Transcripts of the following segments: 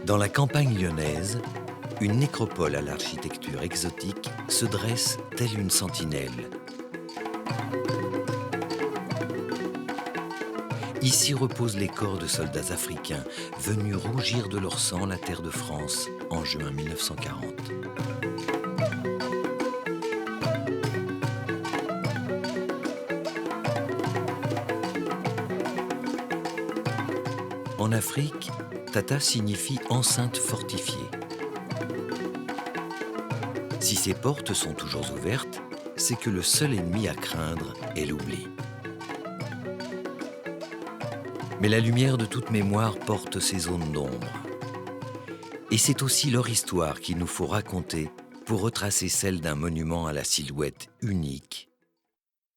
Dans la campagne lyonnaise, une nécropole à l'architecture exotique se dresse telle une sentinelle. Ici reposent les corps de soldats africains venus rougir de leur sang la terre de France en juin 1940. En Afrique, Tata signifie enceinte fortifiée. Si ces portes sont toujours ouvertes, c'est que le seul ennemi à craindre est l'oubli. Mais la lumière de toute mémoire porte ces zones d'ombre. Et c'est aussi leur histoire qu'il nous faut raconter pour retracer celle d'un monument à la silhouette unique,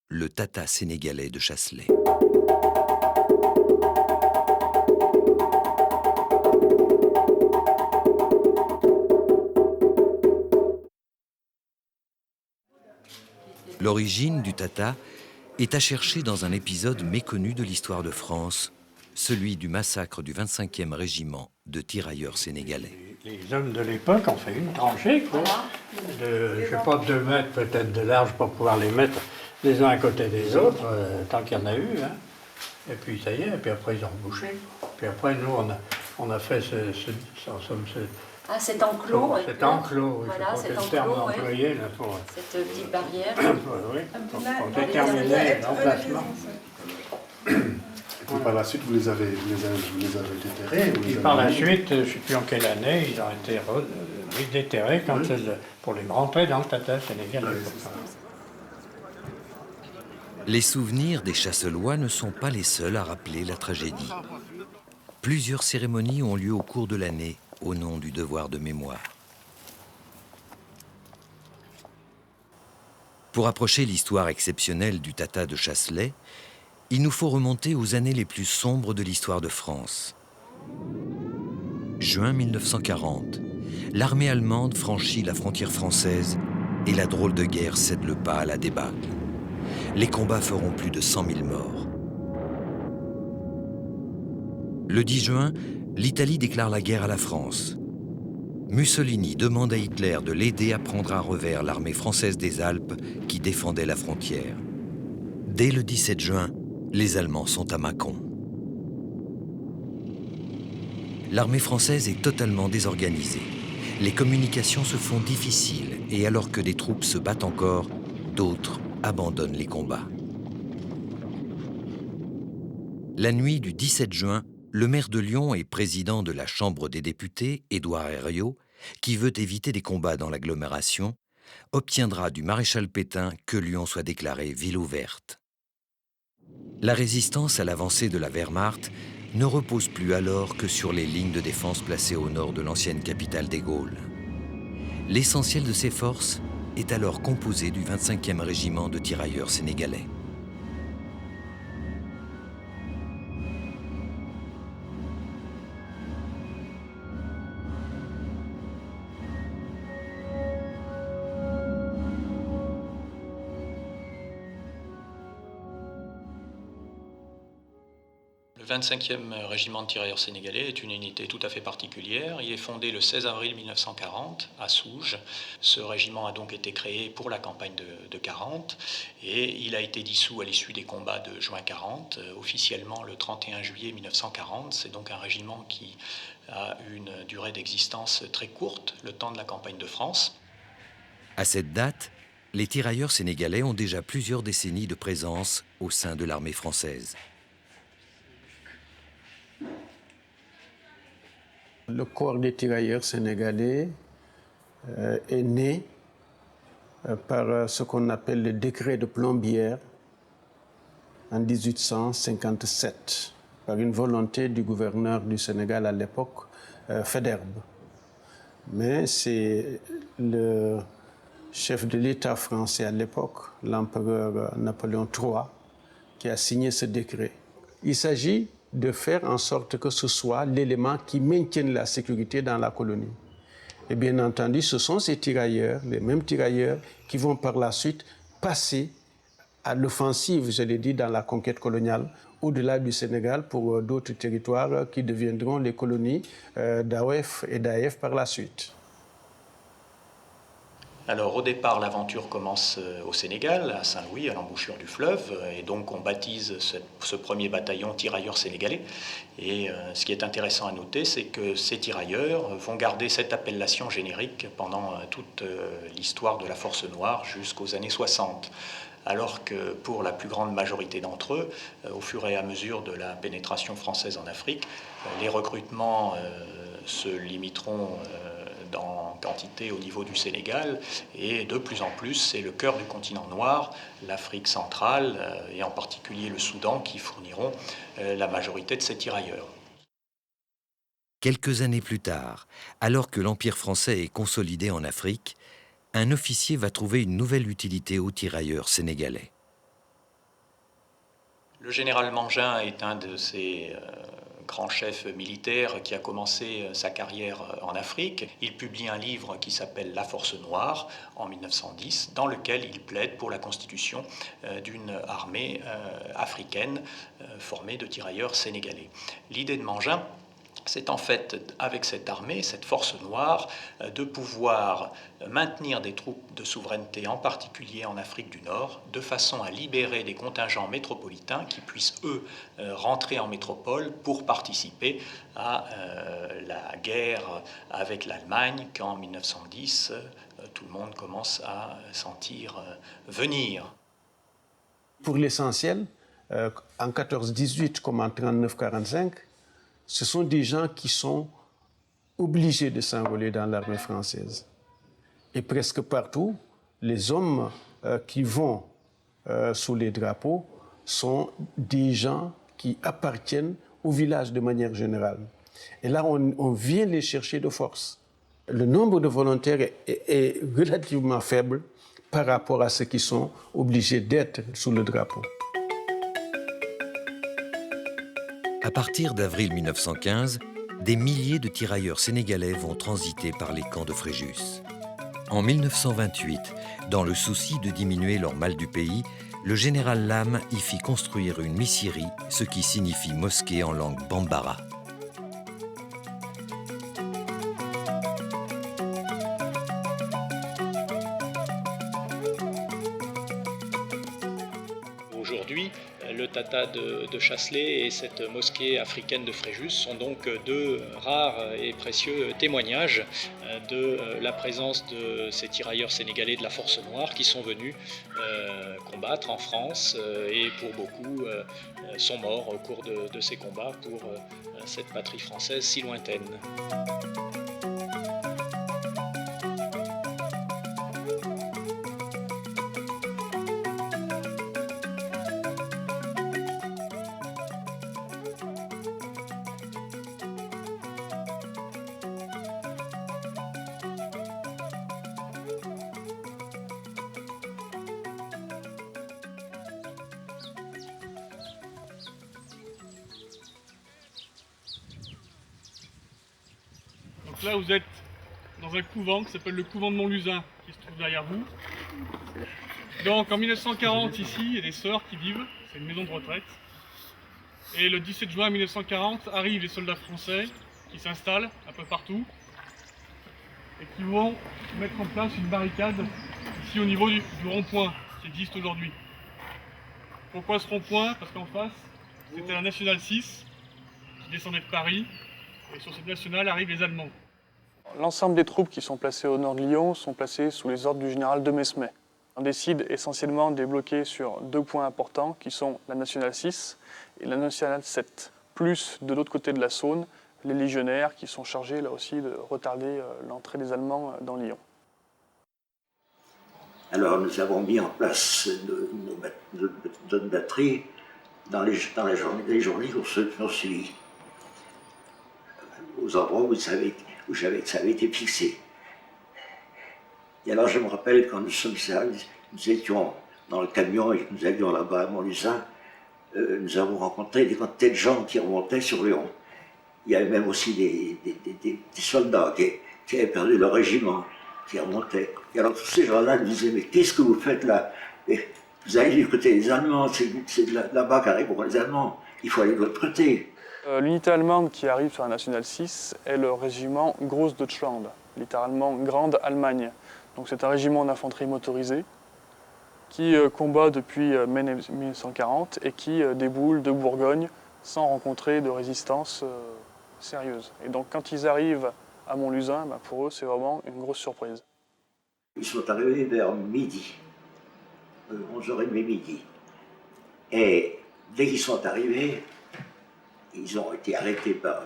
le Tata sénégalais de Chasselet. L'origine du Tata est à chercher dans un épisode méconnu de l'histoire de France, celui du massacre du 25e régiment de tirailleurs sénégalais. Les hommes de l'époque ont fait une tranchée, quoi, de, je sais pas, 2 mètres peut-être de large pour pouvoir les mettre les uns à côté des autres, tant qu'il y en a eu. Hein. Et puis ça y est, et puis après ils ont bouché. Puis après nous on a fait Ah, cet enclos. Cet enclos, oui, voilà, je sais pas quel terme employé là pour... Cette petite barrière. Oui, pour déterminer l'emplacement. Et puis par la suite, vous les avez déterrés. Et par la suite, je ne sais plus en quelle année, ils ont été déterrés quand pour les rentrer dans le Tata sénégalais. Les souvenirs des Chasselois ne sont pas les seuls à rappeler la tragédie. Plusieurs cérémonies ont lieu au cours de l'année au nom du devoir de mémoire. Pour approcher l'histoire exceptionnelle du Tata de Chasselet, il nous faut remonter aux années les plus sombres de l'histoire de France. Juin 1940, l'armée allemande franchit la frontière française et la drôle de guerre cède le pas à la débâcle. Les combats feront plus de 100 000 morts. Le 10 juin, l'Italie déclare la guerre à la France. Mussolini demande à Hitler de l'aider à prendre à revers l'armée française des Alpes qui défendait la frontière. Dès le 17 juin, les Allemands sont à Mâcon. L'armée française est totalement désorganisée. Les communications se font difficiles et alors que des troupes se battent encore, d'autres abandonnent les combats. La nuit du 17 juin, le maire de Lyon et président de la Chambre des députés, Édouard Herriot, qui veut éviter des combats dans l'agglomération, obtiendra du maréchal Pétain que Lyon soit déclarée ville ouverte. La résistance à l'avancée de la Wehrmacht ne repose plus alors que sur les lignes de défense placées au nord de l'ancienne capitale des Gaules. L'essentiel de ces forces est alors composé du 25e régiment de tirailleurs sénégalais. Le 25e régiment de tirailleurs sénégalais est une unité tout à fait particulière. Il est fondé le 16 avril 1940 à Souges. Ce régiment a donc été créé pour la campagne de 40 et il a été dissous à l'issue des combats de juin 40, officiellement le 31 juillet 1940. C'est donc un régiment qui a une durée d'existence très courte, le temps de la campagne de France. À cette date, les tirailleurs sénégalais ont déjà plusieurs décennies de présence au sein de l'armée française. Le corps des tirailleurs sénégalais est né par ce qu'on appelle le décret de Plombières en 1857, par une volonté du gouverneur du Sénégal à l'époque, Faidherbe. Mais c'est le chef de l'État français à l'époque, l'empereur Napoléon III, qui a signé ce décret. Il s'agit de faire en sorte que ce soit l'élément qui maintienne la sécurité dans la colonie. Et bien entendu, ce sont ces tirailleurs, les mêmes tirailleurs, qui vont par la suite passer à l'offensive, je l'ai dit, dans la conquête coloniale, au-delà du Sénégal, pour d'autres territoires qui deviendront les colonies d'AOF et d'AF par la suite. Alors au départ, l'aventure commence au Sénégal, à Saint-Louis, à l'embouchure du fleuve, et donc on baptise ce premier bataillon tirailleurs sénégalais. Et ce qui est intéressant à noter, c'est que ces tirailleurs vont garder cette appellation générique pendant toute l'histoire de la Force Noire jusqu'aux années 60. Alors que pour la plus grande majorité d'entre eux, au fur et à mesure de la pénétration française en Afrique, les recrutements se limiteront en quantité au niveau du Sénégal, et de plus en plus, c'est le cœur du continent noir, l'Afrique centrale, et en particulier le Soudan, qui fourniront la majorité de ces tirailleurs. Quelques années plus tard, alors que l'Empire français est consolidé en Afrique, un officier va trouver une nouvelle utilité aux tirailleurs sénégalais. Le général Mangin est un de ces grand chef militaire qui a commencé sa carrière en Afrique. Il publie un livre qui s'appelle La Force Noire en 1910, dans lequel il plaide pour la constitution d'une armée africaine formée de tirailleurs sénégalais. L'idée de Mangin, c'est en fait, avec cette armée, cette force noire, de pouvoir maintenir des troupes de souveraineté, en particulier en Afrique du Nord, de façon à libérer des contingents métropolitains qui puissent, eux, rentrer en métropole pour participer à la guerre avec l'Allemagne, qu'en 1910, tout le monde commence à sentir venir. Pour l'essentiel, en 14-18 comme en 39-45, ce sont des gens qui sont obligés de s'enrôler dans l'armée française. Et presque partout, les hommes qui vont sous les drapeaux sont des gens qui appartiennent au village de manière générale. Et là, on vient les chercher de force. Le nombre de volontaires est relativement faible par rapport à ceux qui sont obligés d'être sous le drapeau. À partir d'avril 1915, des milliers de tirailleurs sénégalais vont transiter par les camps de Fréjus. En 1928, dans le souci de diminuer leur mal du pays, le général Lam y fit construire une misiri, ce qui signifie mosquée en langue bambara. Aujourd'hui, le Tata de Chasselet et cette mosquée africaine de Fréjus sont donc deux rares et précieux témoignages de la présence de ces tirailleurs sénégalais de la Force Noire qui sont venus combattre en France et pour beaucoup sont morts au cours de ces combats pour cette patrie française si lointaine. Donc là, vous êtes dans un couvent qui s'appelle le couvent de Montlusin, qui se trouve derrière vous. Donc en 1940, ici, il y a des sœurs qui vivent, c'est une maison de retraite. Et le 17 juin 1940, arrivent les soldats français qui s'installent un peu partout et qui vont mettre en place une barricade ici au niveau du rond-point qui existe aujourd'hui. Pourquoi ce rond-point? Parce qu'en face, c'était la Nationale 6 qui descendait de Paris. Et sur cette nationale arrivent les Allemands. L'ensemble des troupes qui sont placées au nord de Lyon sont placées sous les ordres du général de Mesmet. On décide essentiellement de les bloquer sur deux points importants qui sont la Nationale 6 et la Nationale 7. Plus de l'autre côté de la Saône, les légionnaires qui sont chargés là aussi de retarder l'entrée des Allemands dans Lyon. Alors nous avons mis en place notre batterie dans les journées qui ont suivi, aux endroits où ça avait été fixé. Et alors je me rappelle quand nous étions dans le camion et que nous allions là-bas à Montlusin, nous avons rencontré des quantités de gens qui remontaient sur Lyon. Il y avait même aussi des soldats qui avaient perdu leur régiment, qui remontaient. Et alors tous ces gens-là nous disaient « Mais qu'est-ce que vous faites là ?» Et Vous allez du côté des Allemands, c'est là-bas qu'arrivent les Allemands. Il faut aller de l'autre côté. L'unité allemande qui arrive sur la Nationale 6 est le régiment Großdeutschland, littéralement Grande Allemagne. Donc c'est un régiment d'infanterie motorisée qui combat depuis mai 1940 et qui déboule de Bourgogne sans rencontrer de résistance sérieuse. Et donc quand ils arrivent à Montlusin, pour eux c'est vraiment une grosse surprise. Ils sont arrivés vers midi, 11h30 midi. Et dès qu'ils sont arrivés, ils ont été arrêtés par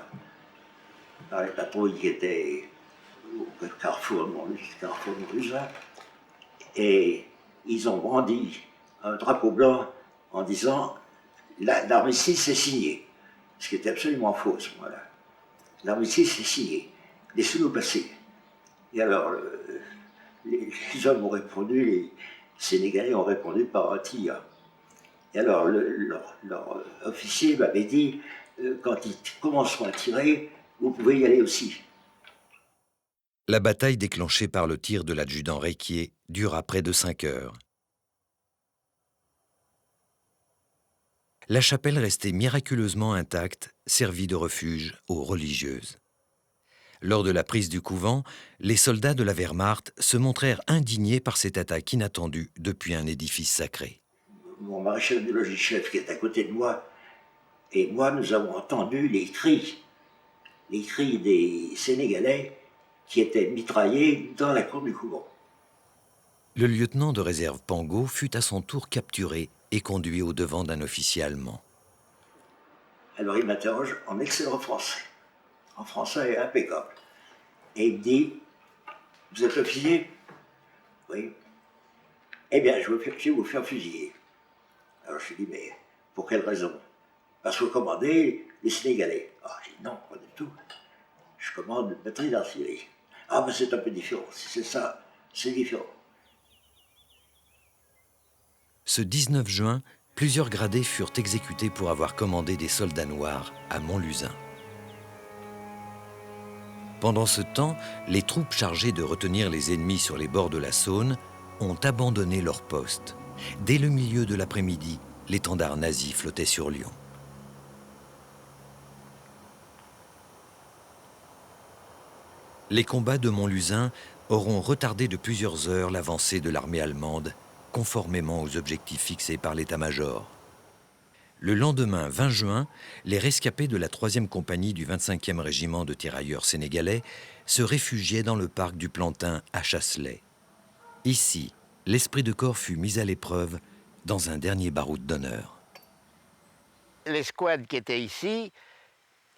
les patrouilles qui étaient au carrefour de Montlusin. Et ils ont brandi un drapeau blanc en disant « l'armistice est signé », ce qui était absolument faux à ce moment-là. L'armistice est signé, laissez-nous passer. Et alors, les hommes ont répondu, les Sénégalais ont répondu par un tir. Et alors, leur officier m'avait dit quand ils commenceront à tirer, vous pouvez y aller aussi. La bataille déclenchée par le tir de l'adjudant Réquier dura près de 5 heures. La chapelle restait miraculeusement intacte, servit de refuge aux religieuses. Lors de la prise du couvent, les soldats de la Wehrmacht se montrèrent indignés par cette attaque inattendue depuis un édifice sacré. Mon maréchal de logis-chef qui est à côté de moi, et moi, nous avons entendu les cris des Sénégalais qui étaient mitraillés dans la cour du couvent. Le lieutenant de réserve Pangot fut à son tour capturé et conduit au devant d'un officier allemand. Alors il m'interroge en excellent français, en français impeccable. Et il me dit, vous êtes officier? Oui. Eh bien, je vais vous faire fusiller. Alors je lui dis, mais pour quelle raison? Parce que vous commandez les Sénégalais. Ah, j'ai dit non, pas du tout. Je commande une batterie d'artillerie. Ah, mais c'est un peu différent. Si c'est ça, c'est différent. Ce 19 juin, plusieurs gradés furent exécutés pour avoir commandé des soldats noirs à Montlusin. Pendant ce temps, les troupes chargées de retenir les ennemis sur les bords de la Saône ont abandonné leur poste. Dès le milieu de l'après-midi, l'étendard nazi flottait sur Lyon. Les combats de Montlusin auront retardé de plusieurs heures l'avancée de l'armée allemande, conformément aux objectifs fixés par l'état-major. Le lendemain 20 juin, les rescapés de la 3e compagnie du 25e régiment de tirailleurs sénégalais se réfugiaient dans le parc du Plantin à Chasselet. Ici, l'esprit de corps fut mis à l'épreuve dans un dernier baroud d'honneur. L'escouade qui était ici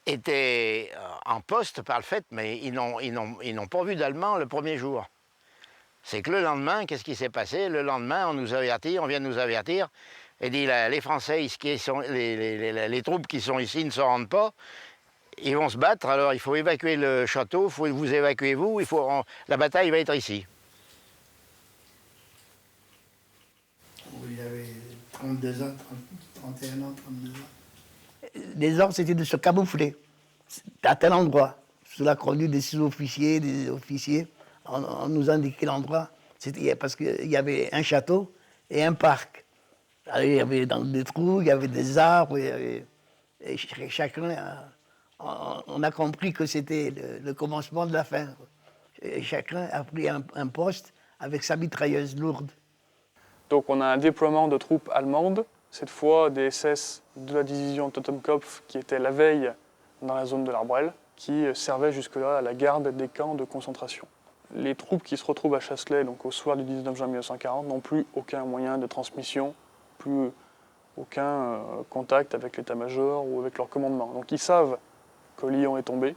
était en poste par le fait, mais ils n'ont pas vu d'Allemands le premier jour. C'est que le lendemain, qu'est-ce qui s'est passé? Le lendemain, on vient de nous avertir, et dit les Français, les troupes qui sont ici ne se rendent pas, ils vont se battre, alors il faut évacuer le château, il faut vous évacuer vous, la bataille va être ici. Il avait 32 ans, 31 ans, 32 ans. Les ordres, c'était de se camoufler à tel endroit, sous la conduite des sous-officiers, des officiers. On nous indiquait l'endroit, parce qu'il y avait un château et un parc. Alors, il y avait dans des trous, il y avait des arbres, et chacun, on a compris que c'était le commencement de la fin. Et chacun a pris un poste avec sa mitrailleuse lourde. Donc on a un déploiement de troupes allemandes, cette fois des SS de la division Totenkopf qui était la veille dans la zone de l'Arbrelle, qui servait jusque-là à la garde des camps de concentration. Les troupes qui se retrouvent à Chasselet, donc au soir du 19 juin 1940, n'ont plus aucun moyen de transmission, plus aucun contact avec l'état-major ou avec leur commandement. Donc ils savent que Lyon est tombé.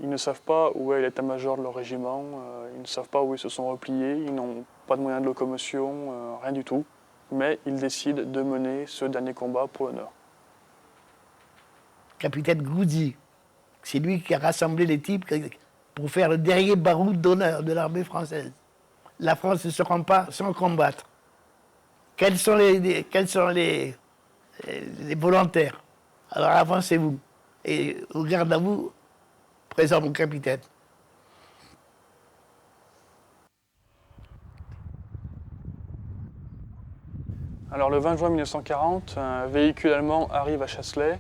Ils ne savent pas où est l'état-major de leur régiment, ils ne savent pas où ils se sont repliés, ils n'ont pas de moyens de locomotion, rien du tout. Mais ils décident de mener ce dernier combat pour l'honneur. Capitaine Goudy, c'est lui qui a rassemblé les types pour faire le dernier baroud d'honneur de l'armée française. La France ne se rend pas sans combattre. Quels sont les volontaires? Alors avancez-vous. Et au garde à vous, présent mon capitaine. Alors le 20 juin 1940, un véhicule allemand arrive à Chasselet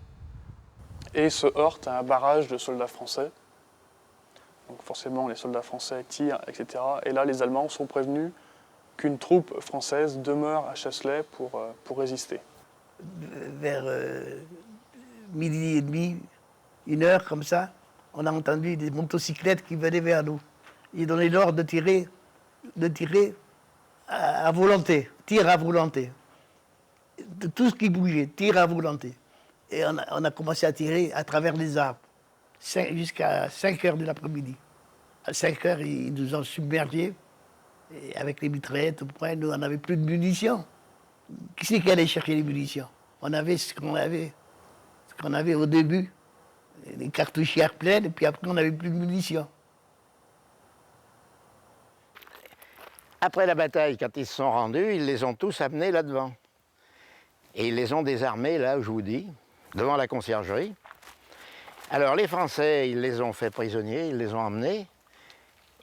et se heurte à un barrage de soldats français. Donc forcément, les soldats français tirent, etc. Et là, les Allemands sont prévenus qu'une troupe française demeure à Chasselet pour résister. Vers midi et demi, 1h comme ça, on a entendu des motocyclettes qui venaient vers nous. Ils donnaient l'ordre de tirer à volonté, tir à volonté. De tout ce qui bougeait, tir à volonté. Et on a commencé à tirer à travers les arbres, jusqu'à 5h de l'après-midi. À 5h, ils nous ont submergés. Et avec les mitraillettes, nous, on n'avait plus de munitions. Qui c'est qui allait chercher les munitions? On avait ce qu'on avait au début, des cartouchières pleines, et puis après, on n'avait plus de munitions. Après la bataille, quand ils se sont rendus, ils les ont tous amenés là-devant. Et ils les ont désarmés, là où je vous dis, devant la conciergerie. Alors les Français, ils les ont fait prisonniers, ils les ont emmenés.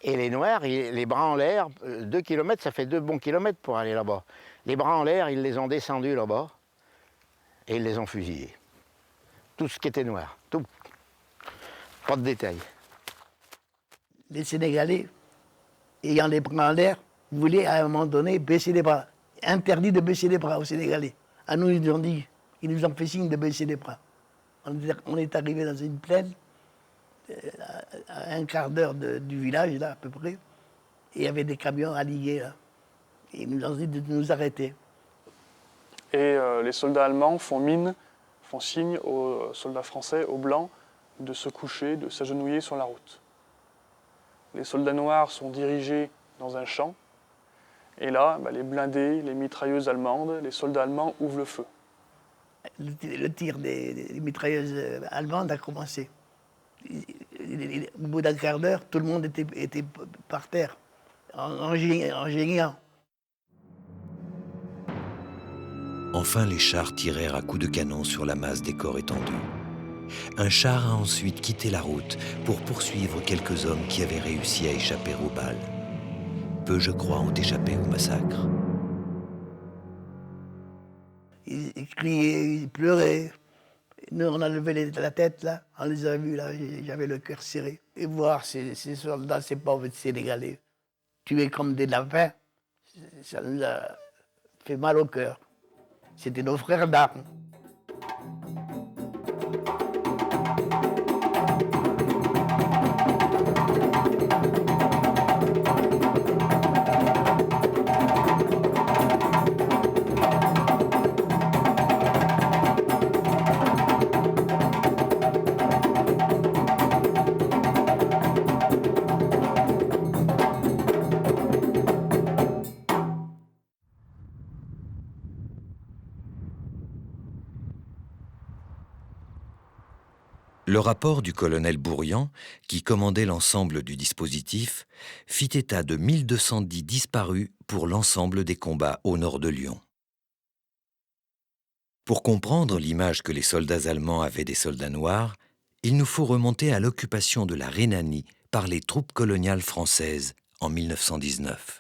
Et les Noirs, les bras en l'air, 2 kilomètres, ça fait 2 bons kilomètres pour aller là-bas. Les bras en l'air, ils les ont descendus là-bas et ils les ont fusillés. Tout ce qui était noir, tout. Pas de détails. Les Sénégalais, ayant les bras en l'air, voulaient à un moment donné baisser les bras. Interdit de baisser les bras aux Sénégalais. À nous, ils nous ont fait signe de baisser les bras. On est arrivé dans une plaine, à un quart d'heure du village, là, à peu près, et il y avait des camions alignés, là. Et ils nous ont dit de nous arrêter. Et les soldats allemands font signe aux soldats français, aux blancs, de se coucher, de s'agenouiller sur la route. Les soldats noirs sont dirigés dans un champ, et là, les blindés, les mitrailleuses allemandes, les soldats allemands ouvrent le feu. Le tir des mitrailleuses allemandes a commencé. Au bout d'un quart d'heure, tout le monde était par terre, en gémant. Enfin, les chars tirèrent à coups de canon sur la masse des corps étendus. Un char a ensuite quitté la route pour poursuivre quelques hommes qui avaient réussi à échapper aux balles. Peu, je crois, ont échappé au massacre. Ils criaient, ils pleuraient. Nous, on a levé la tête, là, on les a vus, là, j'avais le cœur serré. Et voir ces soldats, ces pauvres Sénégalais, tués comme des lapins, ça nous a fait mal au cœur. C'était nos frères d'armes. Le rapport du colonel Bourrian, qui commandait l'ensemble du dispositif, fit état de 1210 disparus pour l'ensemble des combats au nord de Lyon. Pour comprendre l'image que les soldats allemands avaient des soldats noirs, il nous faut remonter à l'occupation de la Rhénanie par les troupes coloniales françaises en 1919.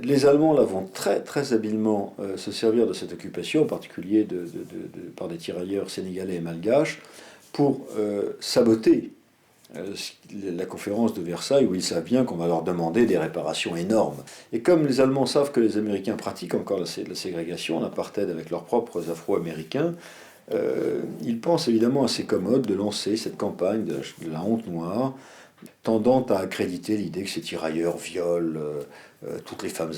Les Allemands là, vont très habilement se servir de cette occupation, en particulier par des tirailleurs sénégalais et malgaches, pour saboter la conférence de Versailles, où ils savent bien qu'on va leur demander des réparations énormes. Et comme les Allemands savent que les Américains pratiquent encore la ségrégation, l'apartheid avec leurs propres Afro-Américains, ils pensent évidemment assez commode de lancer cette campagne de la honte noire, tendant à accréditer l'idée que ces tirailleurs violent toutes les femmes